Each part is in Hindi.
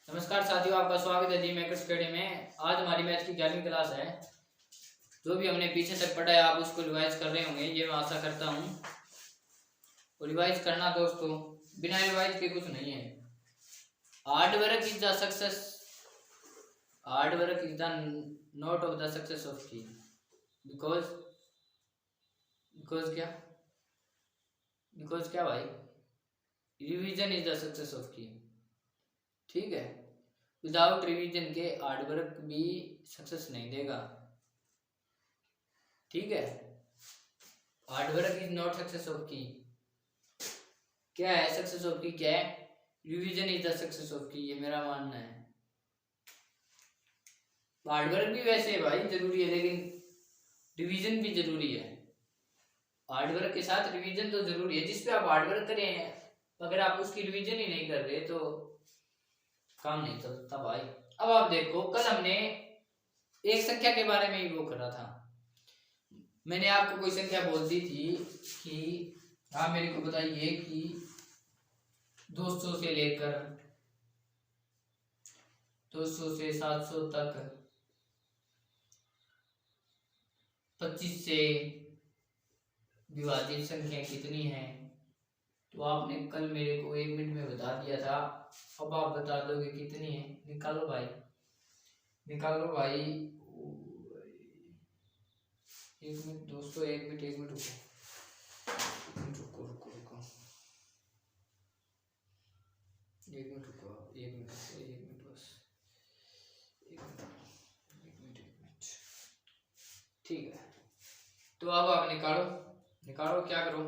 नमस्कार साथियों, आपका स्वागत है दी मेकर्स अकेडमी में। आज हमारी मैथ की 11वीं क्लास है। जो भी हमने पीछे तक पढ़ा है आप उसको रिवाइज कर रहे होंगे, ये मैं आशा करता हूँ। और रिवाइज करना दोस्तों, बिना रिवाइज के कुछ नहीं है। Hard work is the success, hard work is the note of the success of की। बिकॉज बिकॉज क्या भाई, revision is the success of की। ठीक है, विदाउट रिवीजन के हार्ड वर्क भी सक्सेस नहीं देगा। ठीक है, hard work is not success of की। क्या है सक्सेस ऑफ की? क्या है? Revision is the success of की, ये मेरा मानना है। हार्ड वर्क भी वैसे भाई जरूरी है, लेकिन रिवीजन भी जरूरी है। हार्ड वर्क के साथ रिवीजन तो जरूरी है। जिस पे आप हार्ड वर्क करें, अगर आप उसकी रिवीजन ही नहीं कर रहे तो काम नहीं चलता भाई। अब आप देखो, कल हमने एक संख्या के बारे में ही वो करा था। मैंने आपको कोई संख्या बोल दी थी कि आप मेरे को बताइए कि 200 से लेकर 200 से 700 तक 25 से विभाजित संख्या कितनी है। तो आपने कल मेरे को 1 मिनट में बता दिया था। अब आप बता दोगे कितनी है। निकालो भाई, निकालो भाई। 1 मिनट दोस्तों, 1 मिनट, 1 मिनट रुको, रुको रुको, 1 मिनट रुको, 1 मिनट, 1 मिनट बस, 1 मिनट, 1 मिनट, 1 मिनट। ठीक है, तो अब आप निकालो, निकालो। क्या करो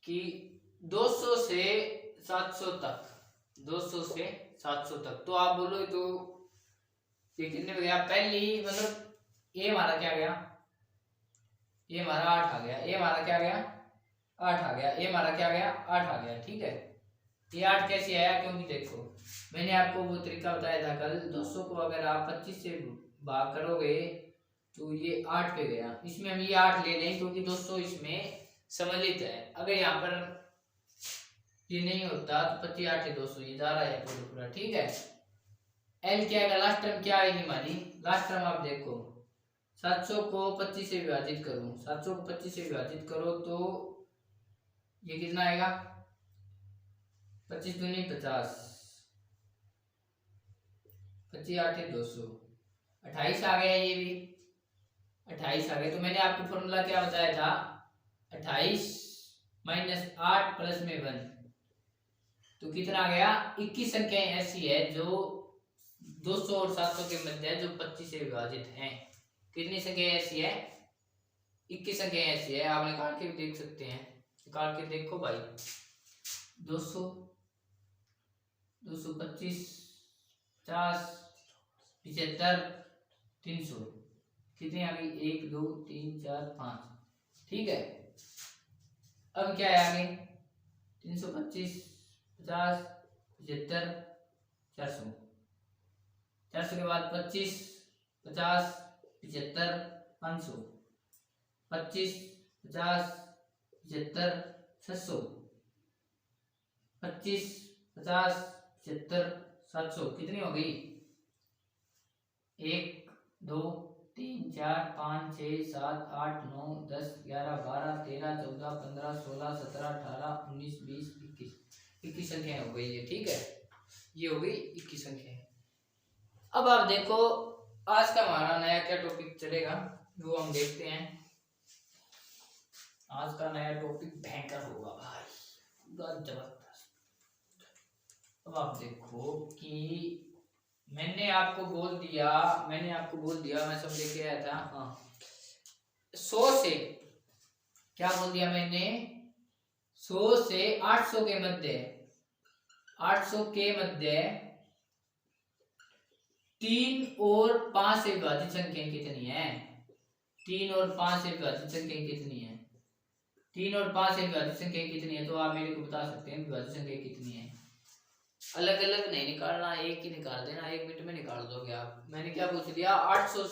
कि 200 से 700 तक, 200 से 700 तक, तो आप बोलो तो ये कितने में गया? पहली मतलब ये हमारा क्या गया? ये हमारा 8 आ गया। ये हमारा क्या गया? 8 आ गया। ये हमारा क्या गया? 8 आ गया। ठीक है, ये 8 कैसे आया? क्योंकि देखो, मैंने आपको वो तरीका बताया था कल। 200 को अगर आप 25 से भाग करोगे तो ये 8 पे गया। इसमें हम ये 8 ले लें क्योंकि 200 इसमें सम्मिलित है। अगर यहाँ पर ये नहीं होता तो 25 8 200 ये जा रहा है पूरा पूरा। ठीक है, एल क्या आएगा? लास्ट टर्म क्या आएगी हमारी? लास्ट टर्म आप देखो, 700 को 25 से विभाजित करो, 700 को 25 से विभाजित करो तो ये कितना आएगा? 25 दूनी 50, 25 8 200, 28 आ गया। ये भी 28 आ गया। तो मैंने आपको फॉर्मूला क्या बताया था? 28 माइनस 8 प्लस में 1, तो कितना आ गया? 21 संख्याएं ऐसी है जो 200 और 700 के मध्य है, जो 25 से विभाजित हैं। कितनी संख्याएं ऐसी है? 21 संख्याएं ऐसी है। आप निकाल के देख सकते हैं, निकाल के देखो भाई। 200, 225, 50, 75, 300, कितनी आ गई? 1 2 3 4 5। ठीक है, अब क्या है आगे? 325, 50, 75, 400, 400 के बाद 25, 50, 75, 500, 25, 50, 75, 600, 25, 50, 75, 700। कितनी हो गई? 1 2 3 4 5 6 7 8 9 10 11 12 13 14 15 16 17 18 19 20 21 संख्याएं हो गई है। ठीक है, ये हो गई 21 संख्याएं। अब आप देखो, आज का हमारा नया क्या टॉपिक चलेगा वो हम देखते हैं। आज का नया टॉपिक भयंकर होगा भाई, पूरा जबरदस्त। अब आप देखो कि मैंने आपको बोल दिया, मैं सब लेके आया था। हाँ, 100 से क्या बोल दिया मैंने? 100 से 800 के मध्य, 800 के मध्य 3 और 5 से विभाजित संख्याएं कितनी है? 3 और 5 से विभाजित संख्याएं कितनी है? 3 और 5 से विभाजित संख्याएं कितनी है? तो आप मेरे को बता सकते हैं विभाजित संख्या कितनी है। अलग अलग नहीं निकालना, एक ही निकाल देना, 1 मिनट में निकाल दोगे आप। मैंने क्या पूछ दिया? 800,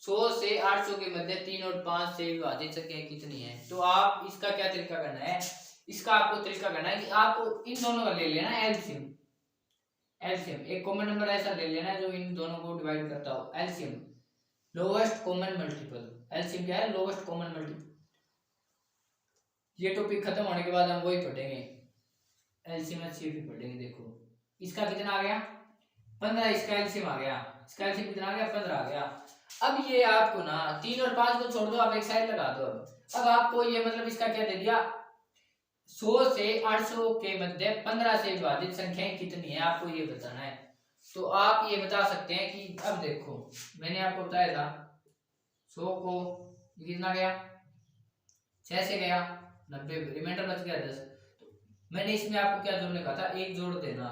100 से 800 के मध्य 3 और 5 से विभाजित संख्याएं कितनी है। तो आप इसका क्या तरीका करना है? इसका आपको तरीका करना है कि आपको इन दोनों का ले लेना एलसीएम। एलसीएम एक कॉमन नंबर ऐसा ले लेना है जो इन दोनों को डिवाइड करता हो। LCM lowest common multiple, LCM क्या है? Lowest common multiple. ये टॉपिक खत्म होने के बाद हम वही पढ़ेंगे, एलसीएम एचसीएफ भी पढ़ेंगे। देखो इसका कितना आ गया 15, इसका एलसीएम आ गया, इसका एलसीएम कितना आ गया 15 आ गया। अब ये आपको ना 3 और 5 को छोड़ दो, आप एक साइड लगा दो। अब आपको ये मतलब इसका क्या दे दिया, 100 से 800 के मध्य 15 से विभाजित संख्याएं कितनी है, आपको ये बताना है। तो आप ये बता सकते हैं कि अब देखो मैंने आपको बताया था 100 को कितना गया 6 से गया 90, रिमाइंडर बच गया 10। तो मैंने इसमें आपको क्या जोड़ने कहा था, एक जोड़ देना,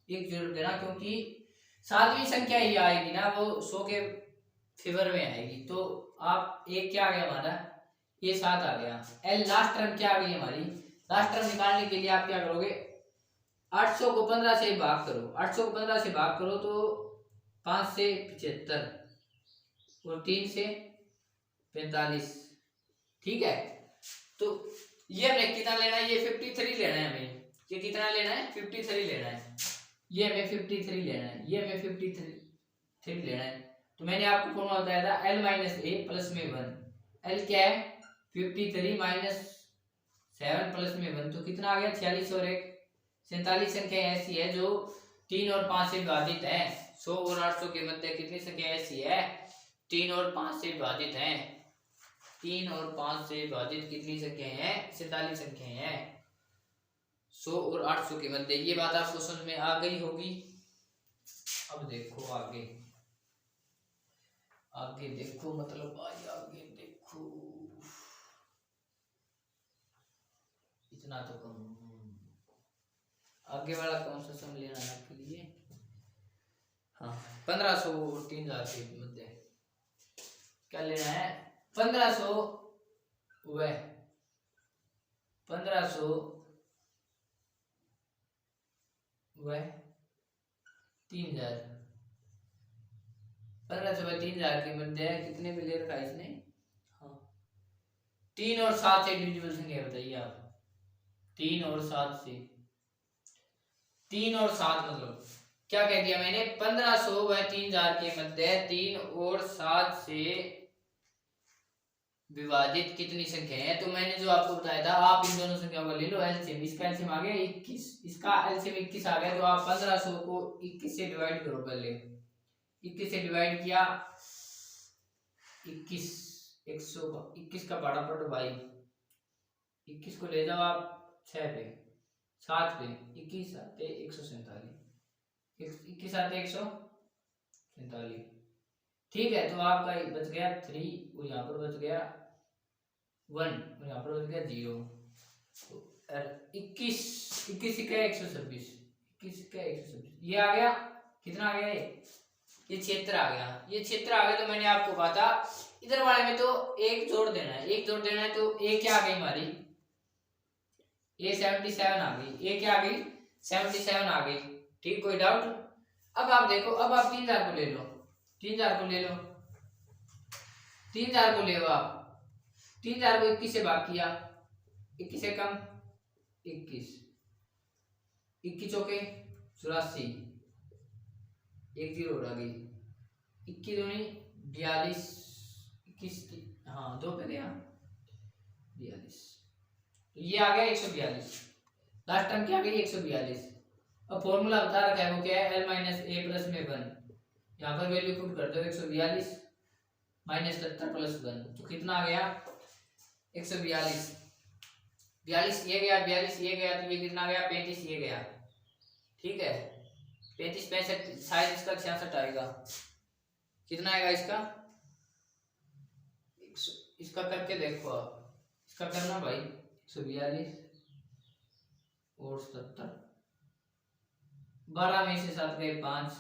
एक जोड़ देना, क्योंकि सातवीं संख्या ही आएगी ना वो 100 के फेवर में आएगी। तो आप एक क्या आ गया हमारा, ये 7 आ गया। एल लास्ट टर्म क्या आ गई हमारी, लास्ट टर्म निकालने के लिए आप क्या करोगे, 800 को 15 से भाग करो, 800 को 15 से भाग करो तो 5 से 75 और 3 से 45, ठीक है। तो ये हमें कितना लेना है, ये 53 लेना है हमें, ये कितना लेना है 53 लेना है, ये हमें 53 लेना है, ये हमें 53 लेना है। तो मैंने आपको फॉर्मूला बताया था L माइनस ए प्लस में 1, L क्या है 53 माइनस 7 प्लस में 1, तो कितना आ गया 46 और 1 47 संख्या ऐसी है जो 3 और 5 से विभाजित है। 100 और 800 के मध्य कितनी संख्या ऐसी है, 3 और 5 से विभाजित है, 3 और 5 से विभाजित कितनी संख्याएं हैं 47 संख्याएं हैं 100 और 800 के मध्य। ये बात आपको समझ में आ गई होगी। अब देखो आगे, आगे देखो मतलब आगे देखो, इतना तो कम, आगे वाला कौन सा सम लेना है आपके लिए, हाँ 1500 और 3000 के मध्य क्या लेना है, 1500 व 1500 व 3000, 1500 व 3000 के मध्य कितने पे ले रखा है इसने, हाँ 3 और 7 से डिविजिबल संख्या बताइए आप, 3 और 7 से, 3 और 7 मतलब क्या कह दिया मैंने, 1500 व 3000 के मध्य 3 और 7 से विभाजित कितनी संख्या है। तो मैंने जो आपको बताया था आप इन दोनों संख्याओं का ले लो एलसीएम, इसका एलसीएम आ गया 21, इसका एलसीएम 21 आ गया। तो आप 1500 को 21 से डिवाइड करो, पहले 21 से डिवाइड किया 21 121 का बड़ा पट भाई, 21 को ले जाओ आप 6 पे 7 पे, 21 आते 147, 21 आते 147, ठीक है। तो आपका बच गया 3 और यहाँ पर बच गया 1 और यहाँ पर बच गया 0, तो 21 का 126, 21 का 126, ये आ गया कितना आ गया, ये क्षेत्र आ गया, ये क्षेत्र आ गया। तो मैंने आपको कहा था इधर वाले में तो एक जोड़ देना है, एक जोड़ देना है, तो ए क्या आ गई हमारी, ये 77 आ गई, ये क्या आ गई 77 आ गई, ठीक, कोई डाउट। अब आप देखो, अब आप 3000 को ले लो, 3000 को ले लो, 3000 को ले लो आप, 3000 को 21 से भाग किया, 21 से कम 21, 21 चौके 84, एक जीरो उड़ा गई, 21 दूनी 42, 21 हाँ 2 पे गया 42, ये आ गया 142, लास्ट टर्म क्या आ गई 142। अब फॉर्मूला बता रखा है वो क्या है, L माइनस ए प्लस में 1, यहाँ पर वैल्यू पुट कर दो 142 माइनस 70 प्लस 1, तो कितना आ गया 142, 42 ये गया, 42 ये गया, तो ये कितना गया 35 ये गया, ठीक है 35 65 शायद इसका 66 आएगा, कितना आएगा इसका, इसका करके देखो आप, इसका करना भाई 142 और 70, 12 में से 7 गए 5,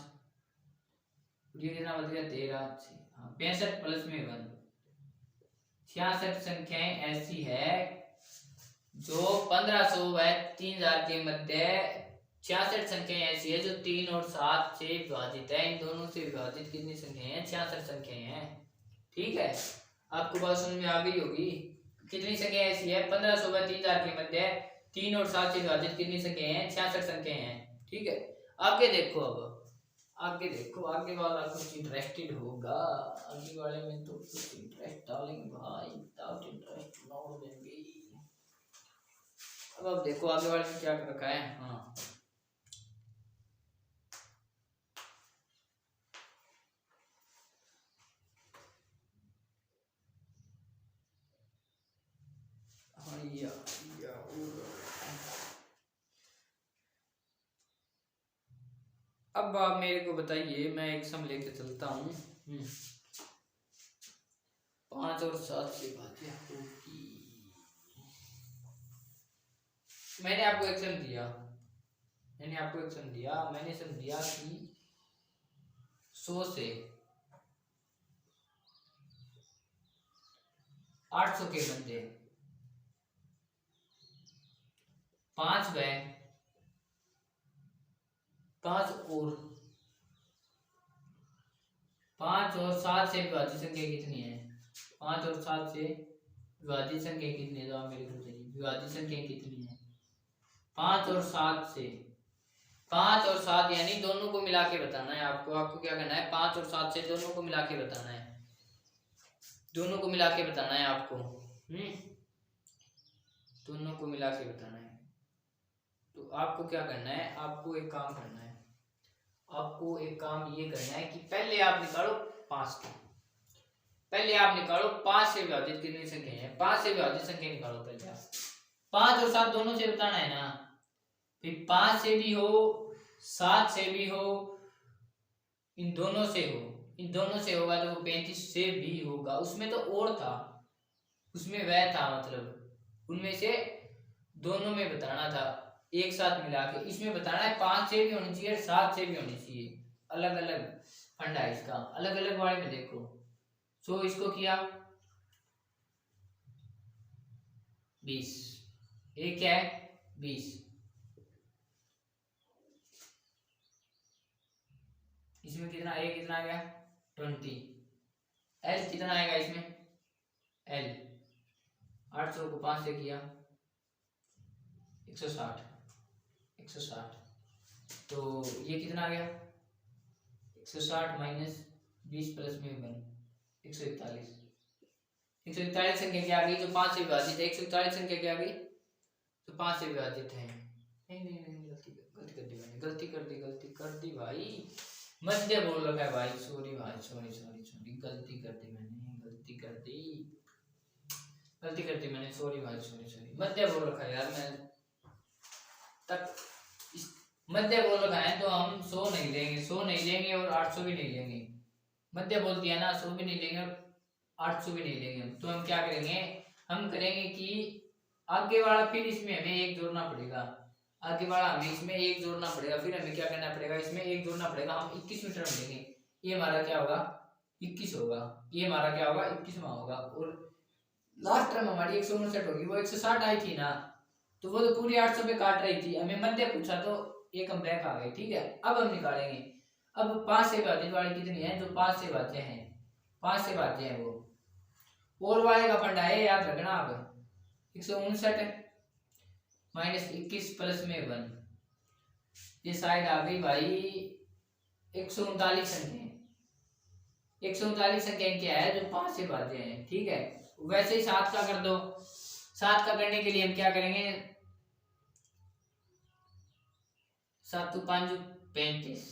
ये कितना बच गया 13, हाँ 65 प्लस में 1, 66 संख्याएं ऐसी है जो 1500 व 3000 के मध्य 66 संख्याएं ऐसी है जो 3 और 7 से विभाजित है, इन दोनों से विभाजित कितनी संख्याएं हैं 66 संख्याएं हैं, ठीक है। आपको बात समझ में आ गई होगी, कितनी संख्याएं ऐसी है 1500 व 3000 के मध्य 3 और 7 से विभाजित कितनी संख्याएं हैं 66 संख्याएं हैं, ठीक है। आगे देखो, अब आगे देखो, आगे वाला कुछ इंटरेस्टेड होगा, आगे वाले में तो कुछ इंटरेस्ट डालेंगे भाई, विदाउट इंटरेस्ट नॉट देंगे। अब देखो आगे वाले में क्या रखा है। हाँ अब आप मेरे को बताइए, मैं एक सम लेके चलता हूँ। 5 और 7 से बातें होगी। मैंने आपको एक सम दिया, मैंने सम दिया कि 100 से 800 के बंदे 5 व 5 और 7 से विभाज्य संख्या कितनी है? 5 और 7 से विभाज्य संख्या कितनी है? तो आप मेरे को बताइए, विभाज्य संख्या कितनी है? 5 और 7 से, 5 और 7 यानी दोनों को मिला के बताना है आपको। आपको क्या करना है? 5 और 7 से दोनों को मिला के बताना है, दोनों को मिला के बताना है आपको। दोनों को मिला के बताना है। तो आपको क्या करना है? आपको एक काम करना है, आपको एक काम ये करना है कि पहले आप निकालो 5 के, पहले आप निकालो 5 से विभाजित कितनी संख्या है? 5 से विभाजित संख्या निकालो पहले आप। 5 और 7 दोनों से बताना है ना, फिर 5 से भी हो 7 से भी हो, इन दोनों से हो, इन दोनों से होगा तो 35 से भी होगा। उसमें तो और था, उसमें वह था, मतलब उनमें से दोनों में बताना था, एक साथ मिला के। इसमें बताना है 5 से भी होनी चाहिए, 7 से भी होनी चाहिए। अलग अलग फंडा है इसका, अलग अलग वाले में देखो। सो इसको किया 20, ये क्या है? 20। इसमें कितना ए कितना आ गया? 20। एल कितना आएगा इसमें? एल 800 को 5 से किया 160, 160। तो ये कितना आ गया? 160 माइनस 20 प्लस में 1, 141। 141 संख्या क्या आ गई? जो 5 से विभाजित है। 141 संख्या क्या आ गई? तो 5 से विभाजित है। नहीं, गलती कर दी भाई, मध्य बोल रखा है भाई, सॉरी भाई, सॉरी, गलती कर दी मैंने, सॉरी भाई, सॉरी, मध्य बोल रखा है यार, मैं तक मध्य बोल रखा है। तो हम 100 नहीं लेंगे और 800 भी नहीं लेंगे। मध्य बोल दिया ना, 100 भी नहीं लेंगे और 800 भी नहीं लेंगे। तो हम क्या करेंगे? हम करेंगे कि आगे वाला, फिर इसमें हमें एक जोड़ना पड़ेगा, आगे वाला हमें इसमें एक जोड़ना पड़ेगा, फिर हमें क्या करना पड़ेगा? इसमें एक जोड़ना पड़ेगा। हम 21 मीटर में लेंगे, ये हमारा क्या होगा? 21 होगा, ये हमारा क्या होगा? 21वां होगा। और लास्ट टर्म हमारी 159 होगी, वो 160 आई थी ना, तो वो तो पूरी 800 पे काट रही थी। हमें मध्य पूछा तो एक हम बैक आ गए, ठीक है। अब हम निकालेंगे, अब 5 से विभाजित वाली कितनी है? जो 5 से भाज्य है, 5 से भाज्य है वो, और वाले का फंडा है, याद रखना। अब 159 माइनस 21 प्लस में 1, ये साइड आ गई भाई 139 संख्या। 139 संख्या क्या है? जो 5 से भाज्य है, ठीक है। वैसे ही 7 का कर दो। 7 का करने के लिए हम क्या करेंगे? 7 × 5 = 35।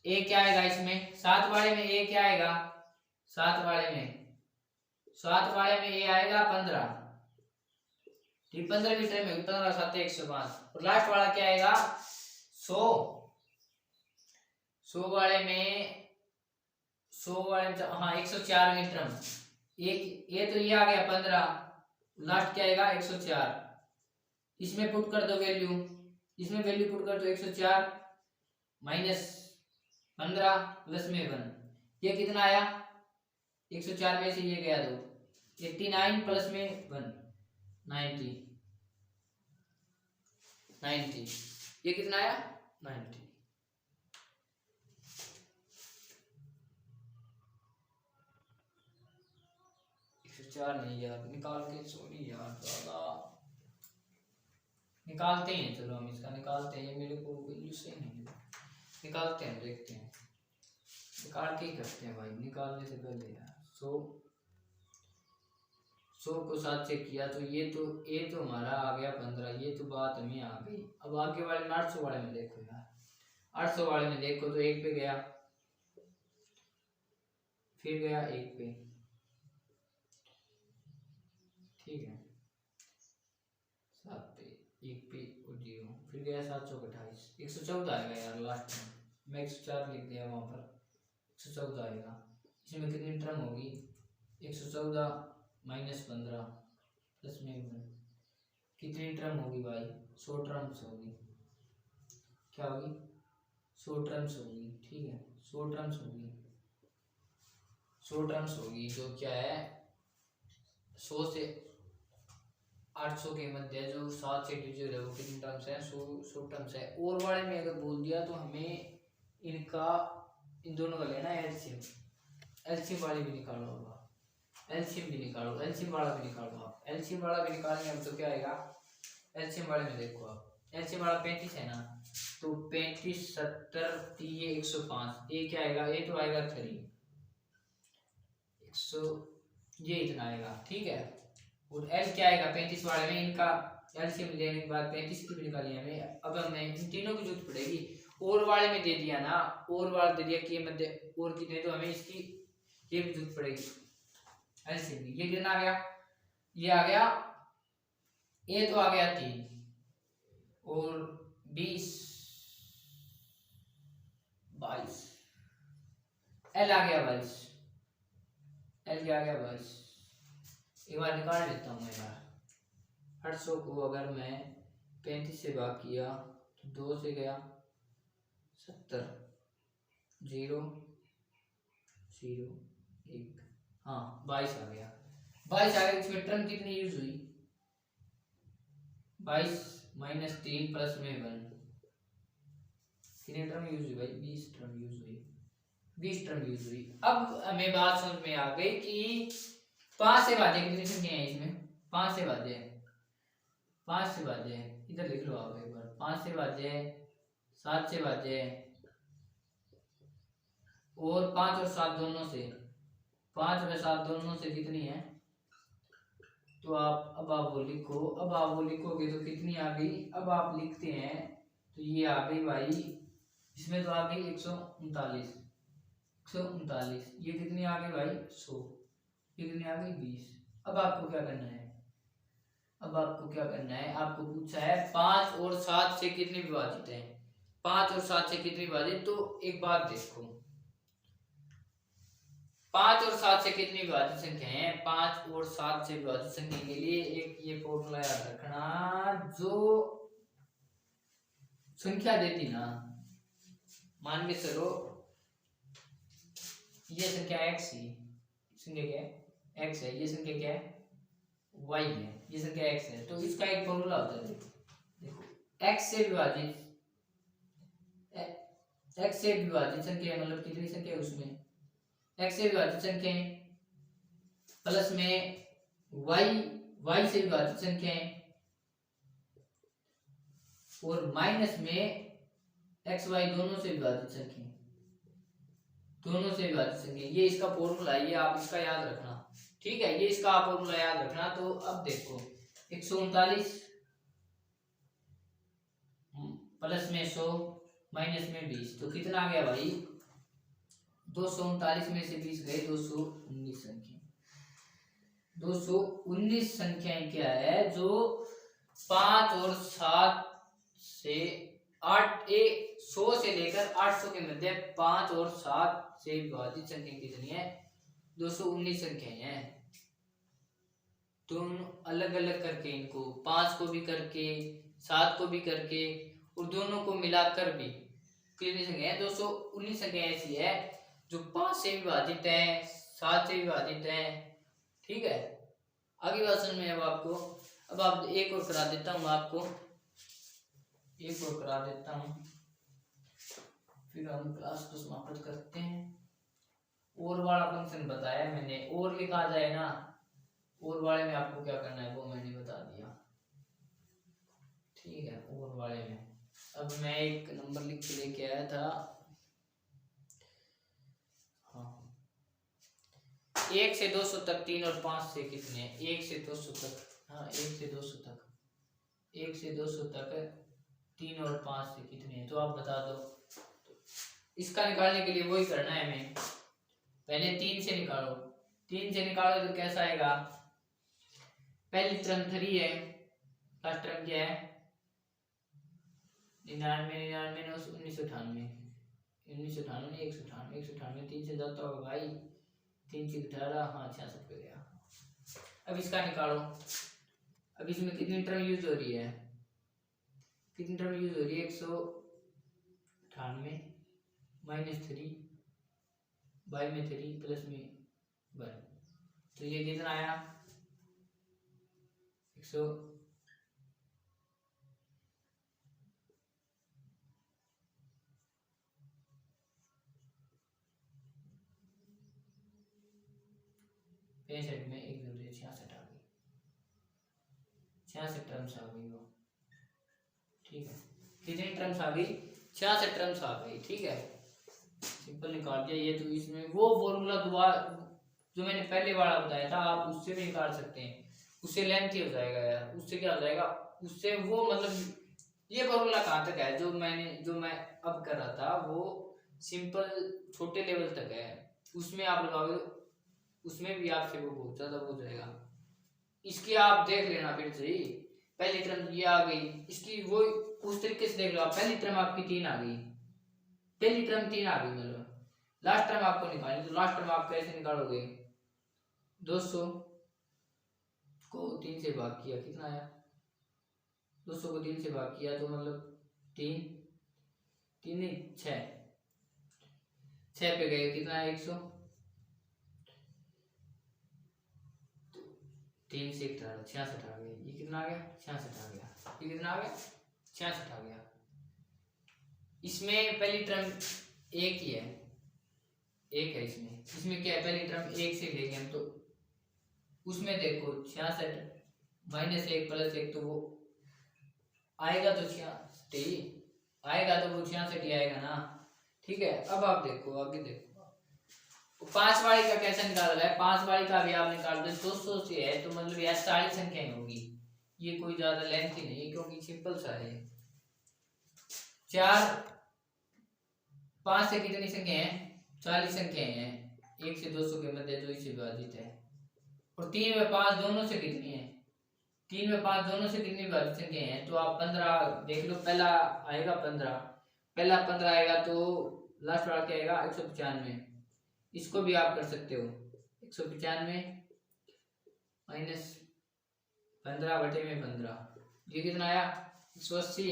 ए क्या आएगा इसमें? 7 वाले में ए क्या आएगा? 7 वाले में ए आएगा 15, ठीक। 15 मीटर में 15 7 105। और लास्ट वाला क्या आएगा? 100 वाले में हाँ 104 मीटर। एक ये तो ये आ गया 15, लास्ट क्या आएगा? 104। इसमें पुट कर दो वैल्यू, इसमें वैल्यू पुट कर दो 104 माइनस 15 प्लस में 1, ये कितना आया? 104 में से ये गया 2, 89 प्लस में 1 90। ये कितना आया? 90। चार नहीं यार, निकाल के, सॉरी यार, ज्यादा निकालते हैं। चलो हम इसका निकालते हैं, ये मेरे को वैल्यू सही नहीं है। निकालते हैं, देखते हैं, निकाल के ही करते हैं भाई, निकालने से पहले यार। 100 को 7 से किया तो ये तो हमारा आ गया 15, ये तो बात हमें आ गई। अब आगे वाले में 800 वाले में देखो यार, 800 वाले में देखो तो 1 पे गया, फिर गया 1 पे, ठीक है, 7 पे, 1 पे और 0, फिर गया 728, 114 आएगा यार लास्ट में, मैं 104 लिख दिया वहाँ पर, 114 आएगा। इसमें कितनी टर्म होगी, 114 माइनस 15 प्लस में 1, कितनी टर्म होगी भाई, 100 टर्म्स होगी, क्या होगी, 100 टर्म्स होगी, ठीक है, 100 टर्म्स होगी, 100 टर्म्स होगी, जो क्या है 100 से 800 के मध्य जो 7 से डिजिट है वो कितनी टर्म्स है, 100 टर्म्स है। और वाले में अगर बोल दिया तो हमें इनका, इन दोनों का लेना है एलसीएम, एलसीएम वाली भी निकालो होगा, एलसीएम भी निकालो, एलसीएम वाला भी निकालो आप, एलसीएम वाला भी निकालेंगे हम तो क्या आएगा, एलसीएम वाले में देखो आप, एलसीएम वाला 35 है ना, तो 35 70 ये 105, ये क्या आएगा, ये तो आएगा 3 100, ये इतना आएगा, ठीक है। और एल क्या आएगा 35 वाले में, इनका एलसीएम लेने के बाद 35 की भी निकाली हमें, अब हमें इन तीनों की जरूरत पड़ेगी। और वाले में दे दिया ना, और वाला दे दिया कि मध्य और कितने, तो हमें इसकी ये भी जरूरत पड़ेगी एलसीएम की। ये कितना आ गया, ये आ गया, ये तो आ गया 3 और 20 22, एल आ गया 22, एल क्या आ गया 22, एक बार निकाल लेता हूँ मैं यार। 800 को अगर मैं 35 से भाग किया तो 2 से गया 70, 0 0 1, हाँ 22 आ गया, 22 आ गया। इसमें टर्म कितनी यूज हुई, 22 माइनस 3 प्लस में 1, कितनी टर्म यूज हुई भाई, 20 टर्म यूज हुई, 20 टर्म यूज हुई। अब हमें बात समझ में आ गई कि 5 से भाज्य कितनी संख्या है इसमें, 5 से भाज्य, 5 से भाज्य, इधर लिख लो आप एक बार, 5 से भाज्य, 7 से भाज्य, और 5 और 7 दोनों से, 5 और 7 दोनों से कितनी है, तो आप अब आप वो लिखो, अब आप वो लिखोगे तो कितनी आ गई, अब आप लिखते हैं तो ये आ गई भाई, इसमें तो आ गई 139, 139, ये कितनी आ गई भाई 100, ये कितनी आ गई 20। अब आपको क्या करना है, अब आपको क्या करना है, आपको पूछा है 5 और 7 से कितनी विभाजित है, 5 और 7 से कितनी विभाजित, तो एक बात देखो 5 और 7 से कितनी विभाजित संख्या है, 5 और 7 से विभाजित संख्या के लिए एक ये फॉर्मूला याद रखना, जो संख्या देती ना, मान के चलो ये संख्या x है, संख्या क्या है x है, ये संख्या क्या है y है, ये संख्या x है, तो इसका एक फॉर्मूला होता है, देखो x से विभाजित, x से विभाजित संख्या मतलब कितनी संख्या है उसमें, x से विभाजित संख्या है प्लस में y से विभाजित संख्या है और माइनस में x y दोनों से विभाजित संख्या, दोनों से विभाजित संख्या, ये इसका फॉर्मूला है, ये आप इसका याद रखना, ठीक है, ये इसका आप फॉर्मूला याद रखना। तो अब देखो 139 प्लस में 100 माइनस में 20, तो कितना आ गया भाई, 239 में से 20 गए 219 संख्या, 219 संख्याएं क्या है, जो 5 और 7 से 100 से लेकर 800 के मध्य 5 और 7 से विभाजित संख्या कितनी है, 219 संख्याएं हैं। दोनों अलग अलग करके, इनको 5 को भी करके 7 को भी करके और दोनों को मिलाकर भी कितनी संख्या है, 219 संख्या ऐसी है जो 5 से विभाजित है, 7 से विभाजित है, ठीक है। आगे बात समझ में अब आपको, अब आप एक और करा देता हूँ, आपको एक और करा देता हूँ, फिर हम क्लास को समाप्त करते हैं। और वाला फंक्शन बताया मैंने, और लिखा जाए ना, और वाले में आपको क्या करना है वो मैंने बता दिया, ठीक है। और वाले में अब मैं एक नंबर लिख के लेके आया था। हाँ, 1 से 200 तक 3 और 5 से कितने हैं? 1 से 200 तक, हाँ 1 से 200 तक, 1 से 200 तक 3 और 5 से कितने हैं? तो आप बता दो। इसका निकालने के लिए वही करना है हमें, पहले 3 से निकालो। 3 से निकालो तो कैसा आएगा? पहली टर्म 3 है, फर्स्ट टर्म क्या है? 99, 99, 1998, 1998, 198, 198 3 से जाता होगा भाई, 3 से 18, हाँ 66 पे गया। अब इसका निकालो। अब इसमें कितनी टर्म यूज हो रही है? कितनी टर्म यूज हो रही है? 198 माइनस 3 बाई में 3 प्लस में 1, तो ये कितना आया? 100 65 में 1 2 66 आ गई, 66 टर्म्स आ गई वो। ठीक है, कितनी टर्म्स आ गई? 66 टर्म्स आ गई। ठीक है, सिंपल निकाल दिया ये। तो इसमें वो फॉर्मूला दोबारा जो मैंने पहले वाला बताया था, आप उससे भी निकाल सकते हैं, उससे लेंथी हो जाएगा यार। उससे क्या हो जाएगा? उससे वो मतलब ये फॉर्मूला कहाँ तक है जो मैं अब कर रहा था, वो सिंपल छोटे लेवल तक है। उसमें आप लगाओगे, उसमें भी आपसे वो बहुत ज्यादा हो जाएगा। इसकी आप देख लेना फिर सही। पहली टर्म ये आ गई, इसकी वो उस तरीके से देख लो आप। पहली टर्म आपकी 3 आ गई, पहली टर्म 3 आ गई, मतलब लास्ट टर्म आपको निकालनी। तो लास्ट टर्म आप कैसे निकालोगे? 200 को 3 से भाग किया, कितना आया? 200 को 3 से भाग किया तो मतलब 3 3 नहीं 6 पे गए, कितना है? 100। 3 से 18 66 आ गया। ये कितना आ गया? 66 आ गया। ये कितना आ गया? 66 आ गया। इसमें पहली टर्म एक ही है, एक है इसमें क्या है? पहली टर्म 1 से लेंगे हम, तो उसमें देखो 66 माइनस 1 प्लस 1, तो वो आएगा तो 66 आएगा, तो वो 66 ही आएगा ना। ठीक है, अब आप देखो आगे देखो, 5 वाली का कैसे निकाला है? 5 वाली का भी आप निकाल दो। 200 से है तो मतलब यार सारी संख्याएं होगी, ये कोई ज्यादा लेंथ ही नहीं, क्योंकि सिंपल सा है। 4 5 से कितनी संख्या है? 40 संख्याएं हैं 1 से 200 के मध्य जो इसे विभाजित है। और 3 व 5 दोनों से कितनी है? 3 व 5 दोनों से कितनी विभाजित संख्या है? तो आप 15 देख लो, पहला आएगा 15, पहला 15 आएगा तो लास्ट वाला क्या आएगा? 195। इसको भी आप कर सकते हो, 195 माइनस 15 बटे में 15, ये कितना आया? 180।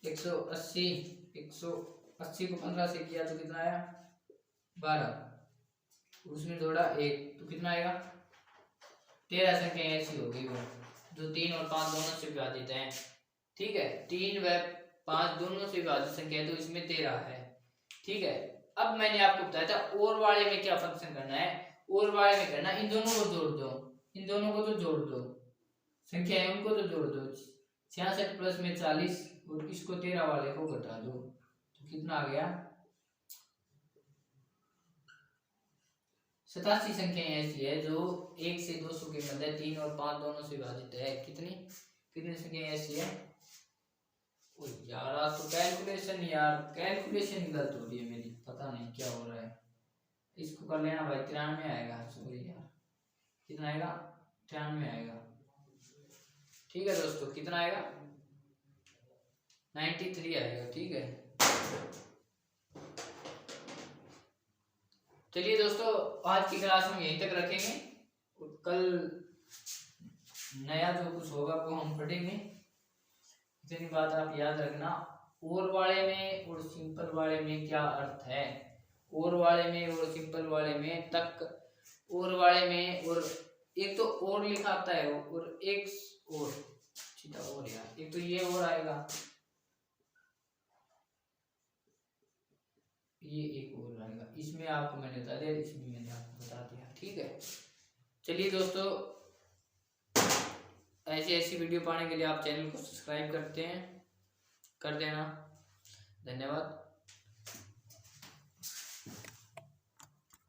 180 180 को 15 से किया तो कितना आया? 12। उसमें जोड़ा 1 तो कितना आएगा? 13 संख्याएं ऐसी होगी वो जो 3 और 5 दोनों से विभाजित है। ठीक है, 3 व 5 दोनों से विभाजित संख्या है, तो इसमें 13 है। ठीक है, अब मैंने आपको बताया था और वाले में क्या फंक्शन करना है। और वाले में करना, इन दोनों को जोड़ दो, इन दोनों को तो जोड़ दो, संख्या है उनको तो जोड़ दो। 66 प्लस में 40 और इसको 13 वाले को घटा दो, तो कितना आ गया? 87 संख्याएं ऐसी है जो 1 से 200 के मध्य 3 और 5 दोनों से विभाजित है। कितनी कितनी संख्याएं ऐसी है? ओ यार तो कैलकुलेशन गलत हो रही है मेरी, पता नहीं क्या हो रहा है। इसको कर लेना भाई, 93 आएगा। सॉरी यार, कितना आएगा? 93 आएगा। ठीक है दोस्तों, कितना आएगा? 93 आएगा। ठीक है, चलिए दोस्तों, आज की क्लास हम यहीं तक रखेंगे, और कल नया जो कुछ होगा वो हम पढ़ेंगे। इतनी बात आप याद रखना, और वाले में और सिंपल वाले में क्या अर्थ है। और वाले में और सिंपल वाले में तक, और वाले में और एक तो और लिखा आता है, और एक और सीधा और यार, एक तो ये और आएगा, ये एक और आएगा। इसमें आपको मैंने बता दिया, इसमें मैंने आपको बता दिया। ठीक है, चलिए दोस्तों, ऐसी ऐसी वीडियो पाने के लिए आप चैनल को सब्सक्राइब करते हैं। कर देना। धन्यवाद।